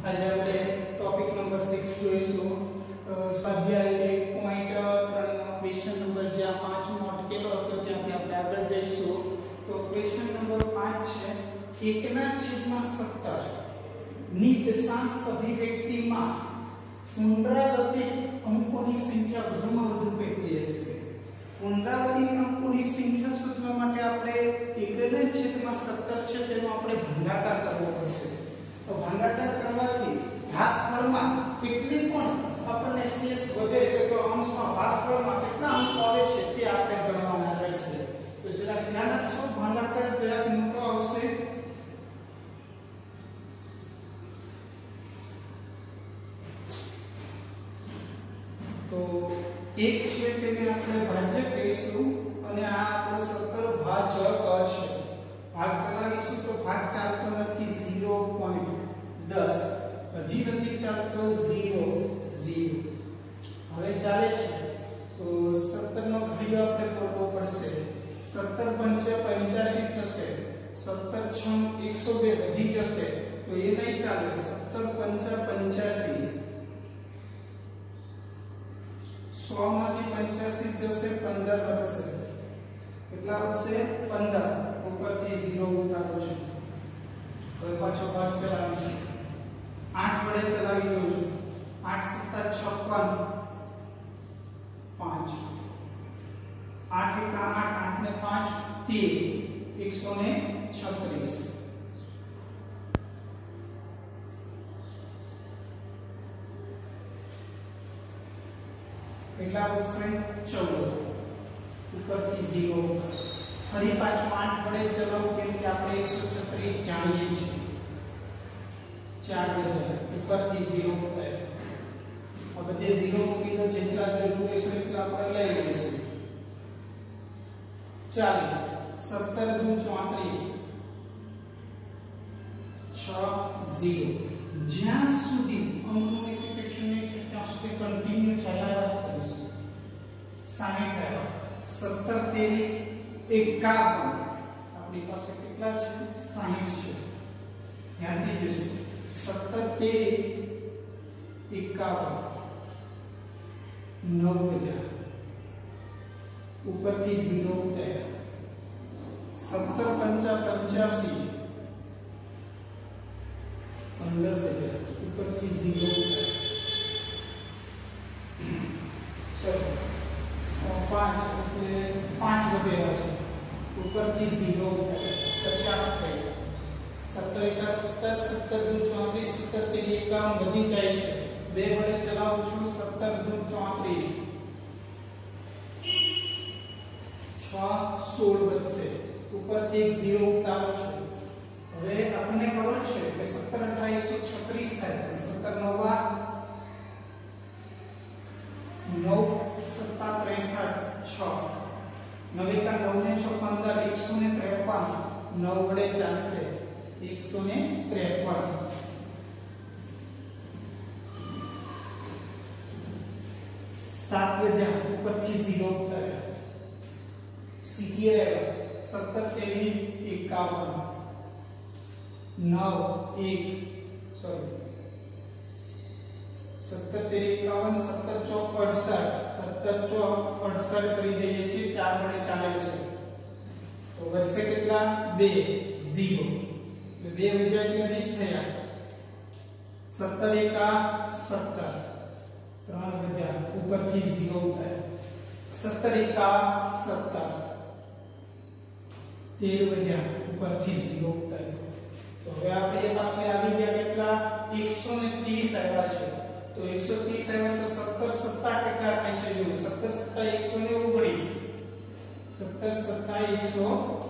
आज આપણે topic number 6 જોઈશું સ્વાધ્યાય 1.3 નો ક્વેશ્ચન નંબર જ્યાં 5 નો અટકેલો હતો ત્યાંથી આપણે આગળ જઈશું તો ક્વેશ્ચન નંબર 5 છે 1/17 ની દશાંશ અભિવ્યક્તિમાં પુનરાવર્તિત અંકોની સંખ્યા વધુમાં વધુ કેટલી હશે પુનરાવર્તિત અંકોની સંખ્યા શોધવા માટે આપણે 1/17 છે તેનો આપણે ભાગાકાર કરવો પડશે તો ભાગાકાર કરવાથી ભાગફળમાં કેટલી પણ આપણને શેષ વધે તો અંશમાં ભાગફળમાં કેટલા અંક આવે છે તે આપણે ગણવાના રહેશે તો જરા ધ્યાન આપશો ભાગાકાર જરા મોટો આવશે તો એક છે તેને આપણે ભાજ્ય કહીશું અને આ આપણો 17 ભાજક છે ભાગ ચલાવીશું તો ભાગ ચાલતો નથી 0.10 હજી નથી ચાલતો 0 0 હવે ચાલે છે તો 17 નો ઘડિયો આપણે કરવો પડશે 17 પંચા 85 થશે 17 6 102 વધી જશે તો એ નહીં ચાલે 17 પંચા 85 100 માંથી 85 જશે 15 વધશે કેટલા વધશે 15 ઉપરથી 0 ઉતારો છું હવે પાછો ભાગ ચલાવીશું 8 વડે ચલાવી દઉં છું 8 + 56 5 8 * 8 8 ને 5 13 136 કેટલા વધશે 14 ઉપરથી 0 ફરી પાછું 8 વડે ચલાવો કેમ કે આપણે 136 જાણીએ છીએ 4 વધે ઉપરથી 0 થાય આ બધે 0 મૂકી દો જેટલા જરૂર છે એટલા આપણે લઈ લઈશું 40 17 * 34 6 0 જ્યાં સુધી અંકનું એપ્લિકેશન નહીં છે ત્યાં સુધી કન્ટિન્યુ ચલાવવા જ કરીશું 60 17 13 51 આપણી પાસે કેટલા છે 60 છે ધ્યાનથી જોજો 17 13 51 9 ઉપરથી 0 ઉતાર્યા 17 પંચા 85 15 ઉપરથી 0 5 એટલે 5 વધેલા છે ઉપરથી 0 50 થઈ 17 * 17 17 * 34 17 વધી જાય છે 2 વડે ચલાવું છું 17 * 34 6 16 વધશે ઉપરથી 0 ઉતારો છું હવે આપણને ખબર છે કે 17 * 8 136 થાય 17 9 9 7 63 6 9 * 9 ને 6 15 153 9 વડે ચાલશે 153 7 વધ્યા ઉપરથી 0 ઉતાર્યા સીધી રહેવા 17 51 9 1 સોરી 17 51 17 68 68 કરી દઈએ છીએ 4 વડે ચાલે છે તો વધશે કેટલા 2 0 એટલે 2 વજ્યા એટલે 20 થયા 17 17 3 વજ્યા ઉપરથી 0 ઉતાર્યા 17 17 13 વજ્યા ઉપરથી 0 ઉતાર્યા તો હવે આપણે પાસે આવી ગયા કેટલા 130 આવ્યા છે તો 130 આવ્યા તો 17 7 કેટલા થાય છે જો 17 7 119 17 7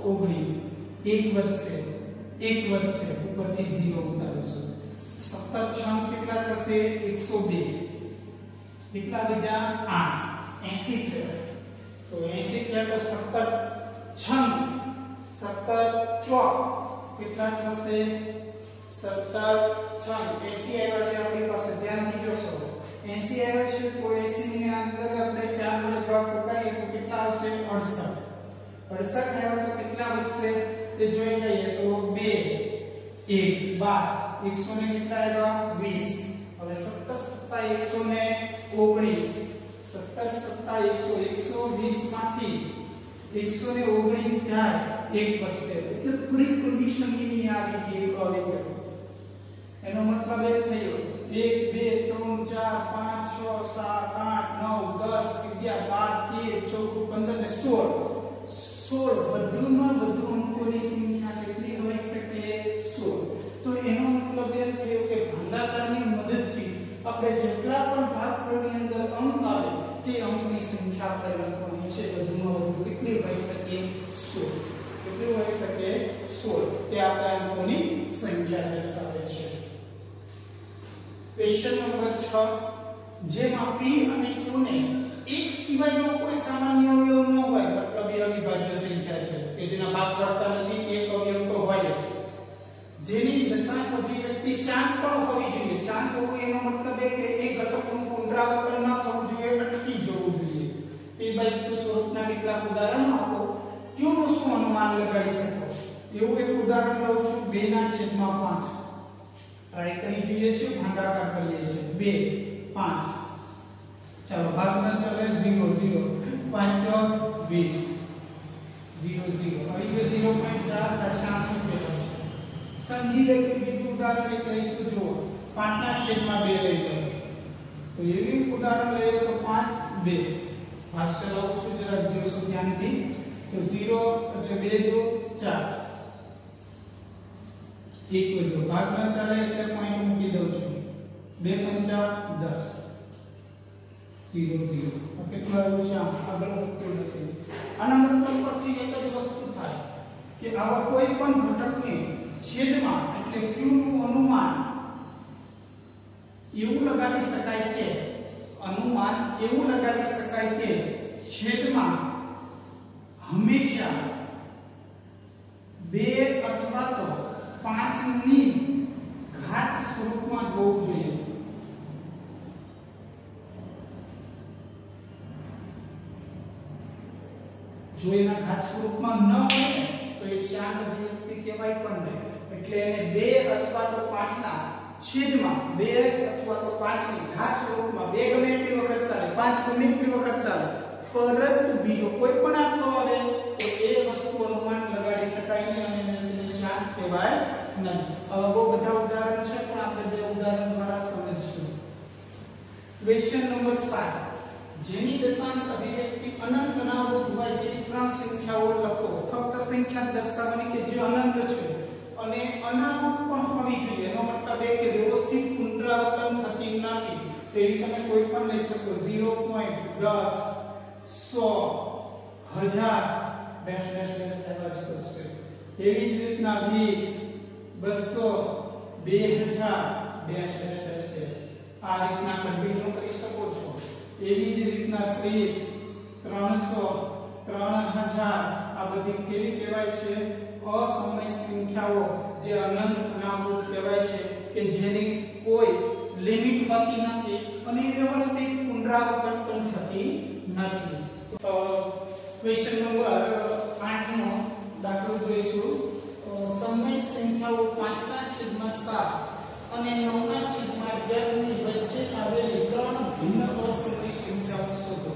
119 1 વધશે ઉપરથી 0 ઉતારશું 17 6 કેટલા થશે 102 કેટલા બીજા 8 80 થયા તો 80 થયા તો 17 6 17 4 કેટલા થશે 17 6 80 આવ્યા છે આપણી પાસે ધ્યાનથી જોશો 80 આવ્યા છે તો 80 ની અંદર આપણે 4 વડે ભાગ કરીએ તો કેટલા આવશે 68 68 આવ્યા તો કેટલા વધશે તે જોઈ લઈએ તો 2 1 12 100 ને કેટલા આવ્યા 20 હવે 17 17 119 માંથી 119 જાય એક વધશે એટલે પૂરી કન્ડિશન ની આવી ગઈ એક અવેલેબલ એનો મતલબ એ થયો 1 2 3 4 5 6 7 8 9 10 11 12 13 14 15 ને 16 વધુમાં વધુ અંકોની સંખ્યા કેટલી હોઈ શકે 16 તો એનો મતલબ એ થયો કે ભાગાકારની મદદથી આપણે જેટલા પણ ભાગફળની અંદર અંક આવે તે અંકની સંખ્યા આપણે લખવાની છે વધુમાં વધુ કેટલી હોઈ શકે 16 કેટલી હોઈ શકે 16 તે આપણા અંકોની સંખ્યા દર્શાવે છે ક્વેશ્ચન નંબર 6 જેમાં p અને q ને એક સિવાયનો કોઈ સામાન્ય અવયવ ન હોય મતલબ એ અવિભાજ્ય સંખ્યા છે કે જેના ભાગ પડતા નથી એક અવયવ તો હોય જ જેની દશાંશ અભિવ્યક્તિ શાંત પણ હોવી જોઈએ શાંત હોવું એનો મતલબ એ કે એક ઘટકનું પુનરાવર્તન ન થવું જોઈએ અટકી જવું જોઈએ p/q સ્વરૂપના કેટલાક ઉદાહરણ આપો q નું શું અનુમાન લગાડી શકો એવું એક ઉદાહરણ લઉં છું 2/5 ટ્રાય કરી જોઈએ છે ભાગાકાર કરીએ છીએ 2 5 चलो भागना चले 0 0 5 20 0 0 अभी ये 0.4 का शांत हो गया समझी ले कि बीजू उदाहरण एक लईશું જો 5 ના છેદમાં 2 લઈ લો તો એવી ઉદાહરણ લઈએ તો 5 2 ભાગ ચલાવું છું જરા જોશો ધ્યાનથી તો 0 એટલે 2 2 4 એક વધુ ભાગ ન ચાલે એટલે પોઈન્ટ મૂકી દઉં છું 2 5 10 0 0 કેટલું આવ્યું છે આગળ વધતું નથી આના મતલબ પરથી એક જ વસ્તુ થાય કે આવા કોઈ પણ ઘટકને છેદમાં એટલે q નું અનુમાન એવું લગાવી શકાય કે છેદમાં હંમેશા 2 અથવા તો 5 ની ઘાત સ્વરૂપમાં જોવું જોઈએ જો એના ઘાત સ્વરૂપમાં ન હોય તો એ શાંત અભિવ્યક્તિ કહેવાય પણ નહીં એટલે એને 2 અથવા તો 5 ના છેદમાં 2 અથવા તો 5 ની ઘાત સ્વરૂપમાં 2 ગમે એટલી વખત ચાલે 5 ગમે એટલી વખત ચાલે પરંતુ બીજો કોઈ પણ આંકડો આવે તો એ વસ્તુ અનુમાન લગાડી શકાય નહીં અને એને શાંત કહેવાય નહીં હવે બહુ બધા ઉદાહરણ છે પણ આપણે બે ઉદાહરણ દ્વારા સમજીશું ક્વેશ્ચન નંબર 7 જેની દશાંશ અભિવ્યક્તિ અનંત અનાવૃત હોય તેવી ત્રણ સંખ્યાઓ લખો ફક્ત સંખ્યા દર્શાવવાની કે જે અનંત છે અને અનાવૃત પણ હોવી જોઈએ એનો મતલબ એ કે વ્યવસ્થિત પુનરાવર્તન થતી નથી તો એ તમે કોઈ પણ લઈ શકો 0.10 100 1000 ડેશ ડેશ ડેશ એવા જ કરશે એવી જ રીતના 20 200 2000 ડેશ ડેશ ડેશ ડેશ આ રીતના કન્ટિન્યુ કરી શકો છો એવી જ રીતના 30 300 3000 આ બધી કેવી કહેવાય છે અસમય સંખ્યાઓ જે અનંત અનાવૃત કહેવાય છે કે જેની કોઈ લિમિટ હોતી નથી અને વ્યવસ્થિત પુનરાવર્તન પણ થતી નથી ક્વેશ્ચન નંબર 8 નો દાખલો જોઈશું સમય સંખ્યાઓ 5/7 અને 9/11 ની વચ્ચે આવેલી ત્રણ ભિન્ન અસમય સંખ્યાઓ શોધો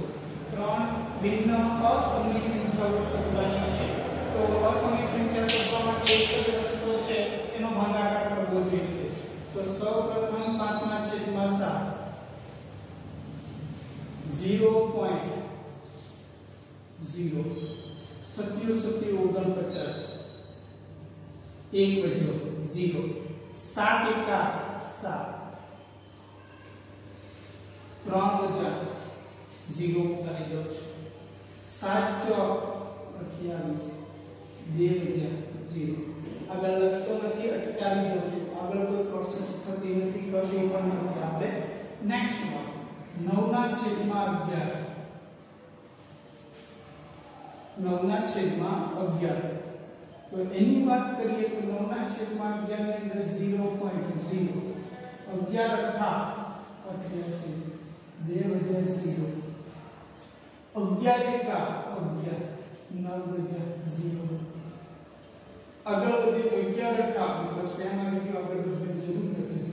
ત્રણ ભિન્ન અસમય સંખ્યાઓ શોધવાની છે તો અસમય સંખ્યા શોધવા માટે એક જ રસ્તો છે એનો ભાગાકાર કરવો જોઈશે તો સૌપ્રથમ 5/7 0.0 77 49 એક બચ્યો 0 7 એકા 7 3 વધ્યા 0 ઉતારી દઉં છું 7 ચોક 28 2 વધ્યા 0 આગળ લખતો નથી અટકાવી દઉં છું આગળ કોઈ પ્રોસેસ થતી નથી કરવી પણ નથી આપણે નેક્સ્ટ માં 9/11 9/11 તો એની વાત કરીએ તો 9/11 ની અંદર 0.0 11 88 2 વધ્યા 0 11 એકા 11 9 વધ્યા 0 આગળ વધે તો 11 કા મતલબ શેમાં વિડિયો આગળ વધવાની જરૂર નથી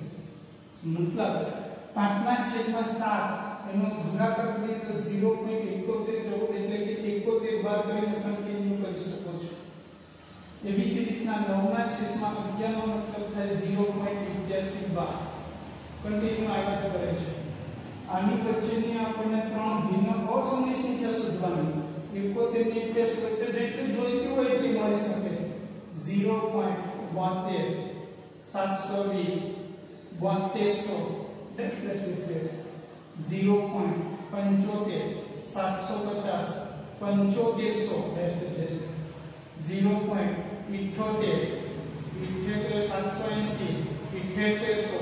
મતલબ 5/7 એનો ભાગાકાર કરીએ તો 0.7114 એટલે કે 71 બાદ કરીને કન્ટિન્યુ કરી શકો છો એવી જ રીતના 9/11 નો મતલબ થાય 0.81 કન્ટિન્યુ આવ્યા જ કરે છે આની વચ્ચેની આપણને ત્રણ ભિન્ન અસમય સંખ્યા શોધવાની 71 ની પ્લેસ વચ્ચે જેટલું જોઈતું હોય એટલી મળી શકે 0.72 720 7200 0.75 750 7500 0.78 780 7800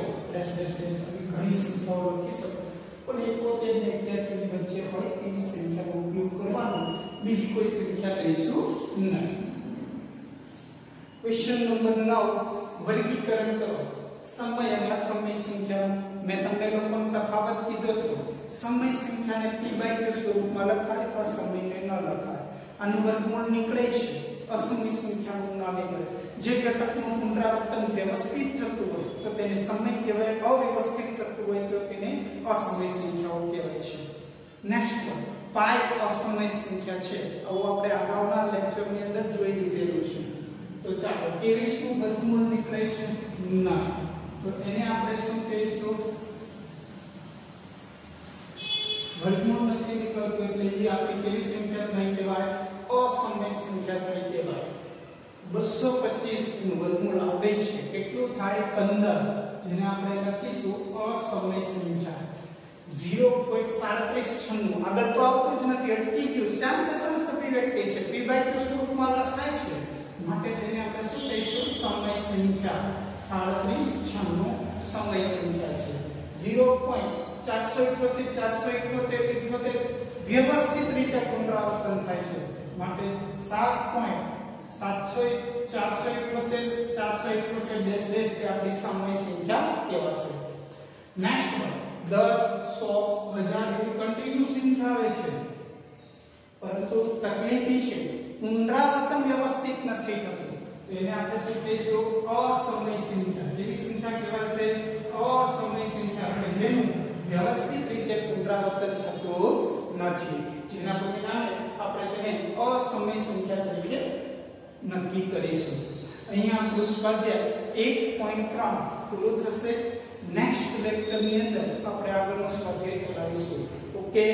ઘણી સંખ્યાઓ લખી શકો પણ 71 ને 81 ની વચ્ચે હોય તેવી સંખ્યાનો ઉપયોગ કરવાનો બીજી કોઈ સંખ્યા લઈશું નહીં ક્વેશ્ચન નંબર 9 વર્ગીકરણ કરો સમય અને અસમય સંખ્યા મેં તમને લોકોનો તફાવત કીધો હતો સમય સંખ્યાને p/q સ્વરૂપમાં લખાય અસમયને ન લખાય આનું વર્ગમૂળ નીકળે છે અસમય સંખ્યાનું નામ નીકળે જે ઘટકનું પુનરાવર્તન વ્યવસ્થિત થતું હોય તો તેને સમય કહેવાય અવ્યવસ્થિત થતું હોય તો તેને અસમય સંખ્યાઓ કહેવાય છે નેક્સ્ટ પાઈ અસમય સંખ્યા છે આવું આપણે અગાઉના લેક્ચરની અંદર જોઈ લીધેલું છે તો ચાલો 23 નું વર્ગમૂળ નીકળે છે 9 તો એને આપણે શું કહીશું વર્ગમૂળ નથી નીકળતું એટલે એ આપણે કેવી સંખ્યા થઈ કહેવાય અસમય સંખ્યા થઈ કહેવાય 225 નું વર્ગમૂળ આવે છે કેટલું થાય 15 જેને આપણે લખીશું અસમય સંખ્યા 0.3796 આગળ તો આવતું જ નથી અટકી ગયું શ્યામ દશાંશ અભિવ્યક્તિ છે p/q સ્વરૂપમાં લખાય છે માટે તેને આપણે શું કહીશું સમય સંખ્યા 3796 સમય સંખ્યા છે 0.478 વ્યવસ્થિત રીતે પુનરાવર્તન થાય છે માટે 7.478 તે આપણી સમય સંખ્યા કહેવાશે નેક્સ્ટ 10 100 1000 એ કન્ટિન્યુ સંખ્યા આવે છે પરંતુ તકલીફ છે પુનરાવર્તન વ્યવસ્થિત નથી થતું એને આપણે શું કહીશું અસમય સંખ્યા જેવી સંખ્યા કહેવાશે અસમય સંખ્યા એટલે જેનું વ્યવસ્થિત રીતે પુનરાવર્તન થતું નથી જેના પરિણામે આપણે તેને અસમય સંખ્યા તરીકે નક્કી કરીશું અહીંયા આપણું સ્વાધ્યાય 1.3 પૂરું થશે નેક્સ્ટ લેક્ચરની અંદર આપણે આગળનો સ્વાધ્યાય ચલાવીશું ઓકે